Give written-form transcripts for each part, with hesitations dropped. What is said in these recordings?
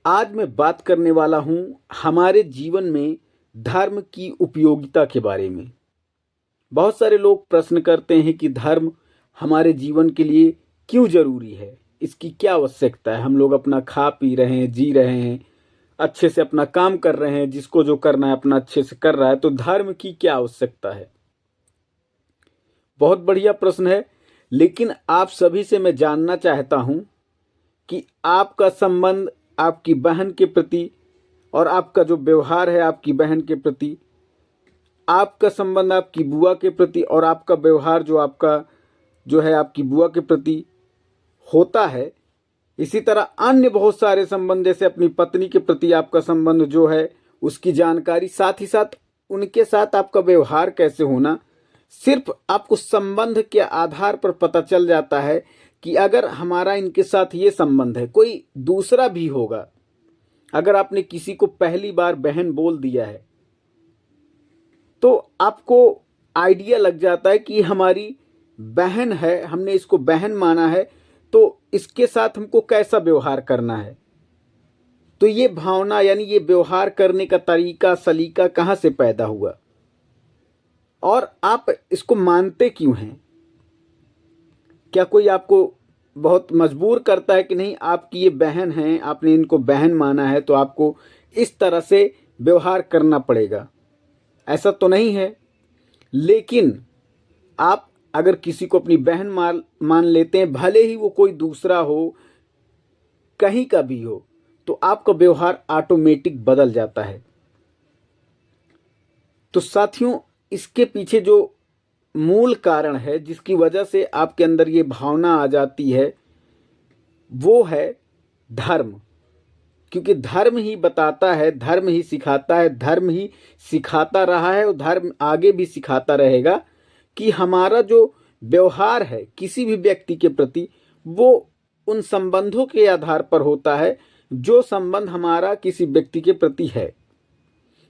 आज मैं बात करने वाला हूँ हमारे जीवन में धर्म की उपयोगिता के बारे में। बहुत सारे लोग प्रश्न करते हैं कि धर्म हमारे जीवन के लिए क्यों ज़रूरी है? इसकी क्या आवश्यकता है? हम लोग अपना खा पी रहे हैं, जी रहे हैं, अच्छे से अपना काम कर रहे हैं, जिसको जो करना है अपना अच्छे से कर रहा है, तो धर्म की क्या आवश्यकता है? बहुत बढ़िया प्रश्न है, लेकिन आप सभी से मैं जानना चाहता हूँ कि आपका संबंध आपकी बहन के प्रति और आपका जो व्यवहार है आपकी बहन के प्रति, आपका संबंध आपकी बुआ के प्रति और आपका व्यवहार जो है आपकी बुआ के प्रति होता है। इसी तरह अन्य बहुत सारे संबंध, जैसे अपनी पत्नी के प्रति आपका संबंध जो है उसकी जानकारी, साथ ही साथ उनके साथ आपका व्यवहार कैसे होना, सिर्फ आपको संबंध के आधार पर पता चल जाता है कि अगर हमारा इनके साथ ये संबंध है, कोई दूसरा भी होगा। अगर आपने किसी को पहली बार बहन बोल दिया है तो आपको आइडिया लग जाता है कि हमारी बहन है, हमने इसको बहन माना है, तो इसके साथ हमको कैसा व्यवहार करना है। तो ये भावना यानी ये व्यवहार करने का तरीका सलीका कहाँ से पैदा हुआ और आप इसको मानते क्यों हैं? क्या कोई आपको बहुत मजबूर करता है कि नहीं, आपकी ये बहन हैं, आपने इनको बहन माना है तो आपको इस तरह से व्यवहार करना पड़ेगा? ऐसा तो नहीं है। लेकिन आप अगर किसी को अपनी बहन मान लेते हैं, भले ही वो कोई दूसरा हो, कहीं का भी हो, तो आपका व्यवहार ऑटोमेटिक बदल जाता है। तो साथियों, इसके पीछे जो मूल कारण है जिसकी वजह से आपके अंदर ये भावना आ जाती है, वो है धर्म। क्योंकि धर्म ही बताता है, धर्म ही सिखाता है, धर्म ही सिखाता रहा है और धर्म आगे भी सिखाता रहेगा कि हमारा जो व्यवहार है किसी भी व्यक्ति के प्रति, वो उन संबंधों के आधार पर होता है जो संबंध हमारा किसी व्यक्ति के प्रति है।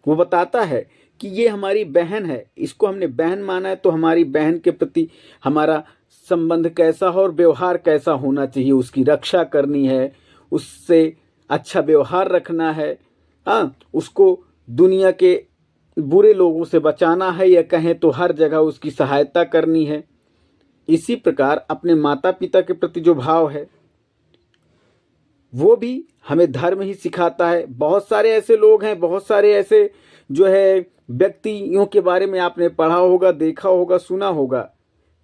वो बताता है कि ये हमारी बहन है, इसको हमने बहन माना है, तो हमारी बहन के प्रति हमारा संबंध कैसा हो और व्यवहार कैसा होना चाहिए, उसकी रक्षा करनी है, उससे अच्छा व्यवहार रखना है, हाँ, उसको दुनिया के बुरे लोगों से बचाना है, या कहें तो हर जगह उसकी सहायता करनी है। इसी प्रकार अपने माता पिता के प्रति जो भाव है वो भी हमें धर्म ही सिखाता है। बहुत सारे ऐसे लोग हैं, बहुत सारे ऐसे जो है व्यक्तियों के बारे में आपने पढ़ा होगा, देखा होगा, सुना होगा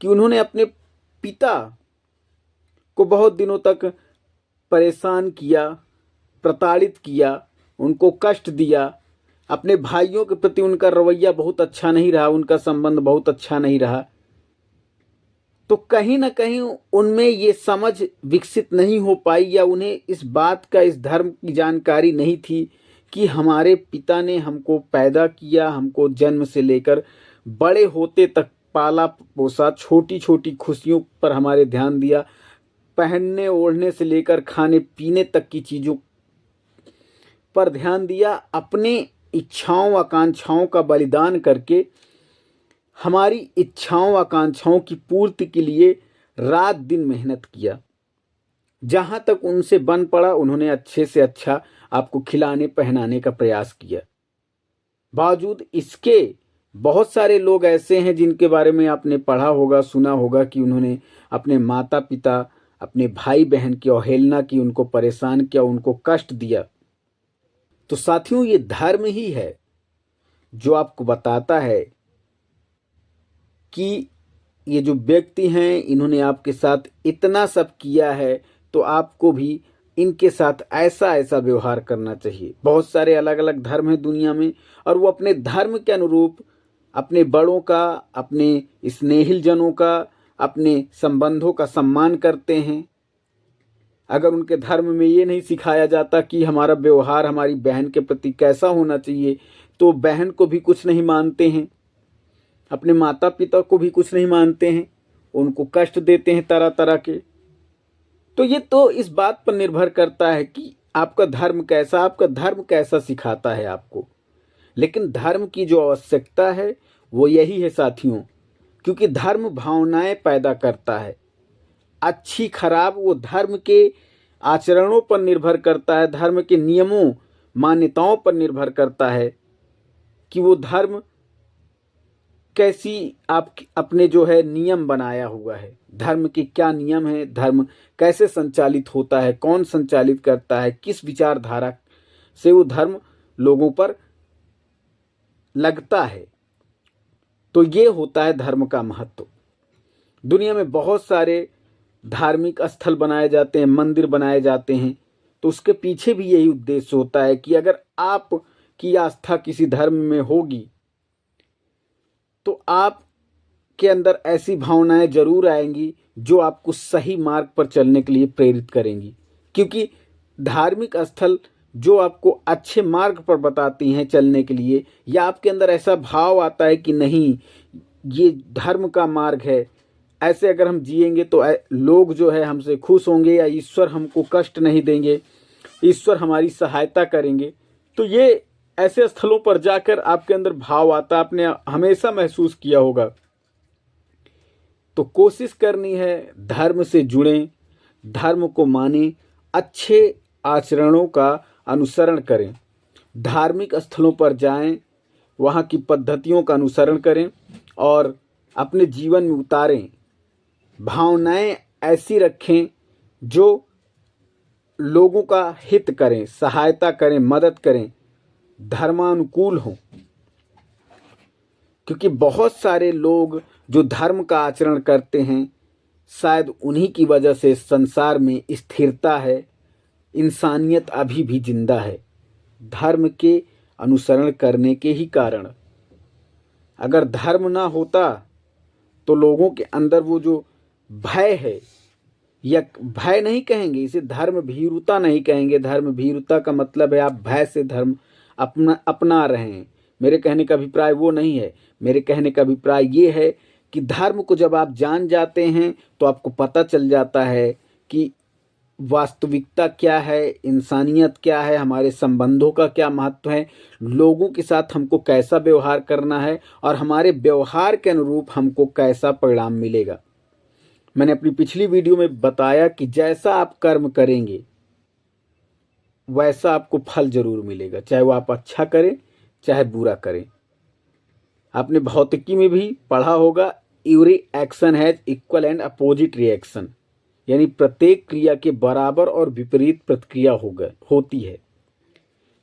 कि उन्होंने अपने पिता को बहुत दिनों तक परेशान किया, प्रताड़ित किया, उनको कष्ट दिया। अपने भाइयों के प्रति उनका रवैया बहुत अच्छा नहीं रहा, उनका संबंध बहुत अच्छा नहीं रहा। तो कहीं ना कहीं उनमें ये समझ विकसित नहीं हो पाई, या उन्हें इस बात का, इस धर्म की जानकारी नहीं थी कि हमारे पिता ने हमको पैदा किया, हमको जन्म से लेकर बड़े होते तक पाला पोसा, छोटी छोटी खुशियों पर हमारे ध्यान दिया, पहनने ओढ़ने से लेकर खाने पीने तक की चीज़ों पर ध्यान दिया, अपने इच्छाओं आकांक्षाओं का बलिदान करके हमारी इच्छाओं आकांक्षाओं की पूर्ति के लिए रात दिन मेहनत किया। जहां तक उनसे बन पड़ा उन्होंने अच्छे से अच्छा आपको खिलाने पहनाने का प्रयास किया। बावजूद इसके बहुत सारे लोग ऐसे हैं जिनके बारे में आपने पढ़ा होगा, सुना होगा कि उन्होंने अपने माता पिता, अपने भाई बहन की अवहेलना की, उनको परेशान किया, उनको कष्ट दिया। तो साथियों, ये धर्म ही है जो आपको बताता है कि ये जो व्यक्ति हैं इन्होंने आपके साथ इतना सब किया है, तो आपको भी इनके साथ ऐसा ऐसा व्यवहार करना चाहिए। बहुत सारे अलग अलग धर्म हैं दुनिया में, और वो अपने धर्म के अनुरूप अपने बड़ों का, अपने स्नेहिलजनों का, अपने संबंधों का सम्मान करते हैं। अगर उनके धर्म में ये नहीं सिखाया जाता कि हमारा व्यवहार हमारी बहन के प्रति कैसा होना चाहिए, तो बहन को भी कुछ नहीं मानते हैं, अपने माता पिता को भी कुछ नहीं मानते हैं, उनको कष्ट देते हैं तरह तरह के। तो ये तो इस बात पर निर्भर करता है कि आपका धर्म कैसा, आपका धर्म कैसा सिखाता है आपको। लेकिन धर्म की जो आवश्यकता है वो यही है साथियों, क्योंकि धर्म भावनाएं पैदा करता है। अच्छी खराब वो धर्म के आचरणों पर निर्भर करता है, धर्म के नियमों मान्यताओं पर निर्भर करता है कि वो धर्म कैसी आप अपने जो है नियम बनाया हुआ है, धर्म के क्या नियम है, धर्म कैसे संचालित होता है, कौन संचालित करता है, किस विचारधारा से वो धर्म लोगों पर लगता है। तो ये होता है धर्म का महत्व। दुनिया में बहुत सारे धार्मिक स्थल बनाए जाते हैं, मंदिर बनाए जाते हैं, तो उसके पीछे भी यही उद्देश्य होता है कि अगर आपकी आस्था किसी धर्म में होगी तो आप के अंदर ऐसी भावनाएं जरूर आएंगी जो आपको सही मार्ग पर चलने के लिए प्रेरित करेंगी, क्योंकि धार्मिक स्थल जो आपको अच्छे मार्ग पर बताती हैं चलने के लिए, या आपके अंदर ऐसा भाव आता है कि नहीं ये धर्म का मार्ग है, ऐसे अगर हम जिएंगे तो लोग जो है हमसे खुश होंगे, या ईश्वर हमको कष्ट नहीं देंगे, ईश्वर हमारी सहायता करेंगे। तो ये ऐसे स्थलों पर जाकर आपके अंदर भाव आता, आपने हमेशा महसूस किया होगा। तो कोशिश करनी है धर्म से जुड़ें, धर्म को मानें, अच्छे आचरणों का अनुसरण करें, धार्मिक स्थलों पर जाएं, वहाँ की पद्धतियों का अनुसरण करें और अपने जीवन में उतारें। भावनाएं ऐसी रखें जो लोगों का हित करें, सहायता करें, मदद करें, धर्मानुकूल हों। क्योंकि बहुत सारे लोग जो धर्म का आचरण करते हैं, शायद उन्हीं की वजह से संसार में स्थिरता है, इंसानियत अभी भी जिंदा है, धर्म के अनुसरण करने के ही कारण। अगर धर्म ना होता तो लोगों के अंदर वो जो भय है, या भय नहीं कहेंगे इसे, धर्म भीरुता नहीं कहेंगे, धर्म भीरुता का मतलब है आप भय से धर्म अपना रहे हैं। मेरे कहने का अभिप्राय वो नहीं है। मेरे कहने का अभिप्राय ये है कि धर्म को जब आप जान जाते हैं तो आपको पता चल जाता है कि वास्तविकता क्या है, इंसानियत क्या है, हमारे संबंधों का क्या महत्व है, लोगों के साथ हमको कैसा व्यवहार करना है और हमारे व्यवहार के अनुरूप हमको कैसा परिणाम मिलेगा। मैंने अपनी पिछली वीडियो में बताया कि जैसा आप कर्म करेंगे वैसा आपको फल जरूर मिलेगा, चाहे वो आप अच्छा करें चाहे बुरा करें। आपने भौतिकी में भी पढ़ा होगा, every action has equal and opposite reaction, यानी प्रत्येक क्रिया के बराबर और विपरीत प्रतिक्रिया होती है।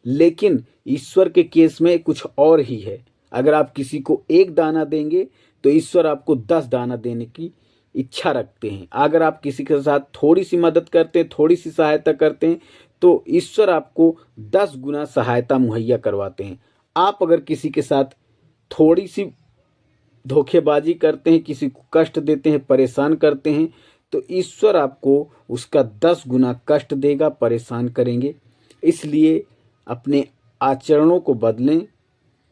लेकिन ईश्वर के केस में कुछ और ही है। अगर आप किसी को 1 दाना देंगे तो ईश्वर आपको 10 दाना देने की इच्छा रखते हैं। अगर आप किसी के साथ थोड़ी सी मदद करते हैं, थोड़ी सी सहायता करते हैं, तो ईश्वर आपको 10 गुना सहायता मुहैया करवाते हैं। आप अगर किसी के साथ थोड़ी सी धोखेबाजी करते हैं, किसी को कष्ट देते हैं, परेशान करते हैं, तो ईश्वर आपको उसका 10 गुना कष्ट देगा, परेशान करेंगे। इसलिए अपने आचरणों को बदलें,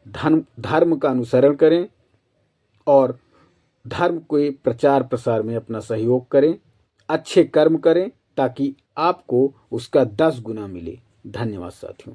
धर्म का अनुसरण करें और धर्म के प्रचार प्रसार में अपना सहयोग करें, अच्छे कर्म करें ताकि आपको उसका 10 गुना मिले। धन्यवाद साथियों।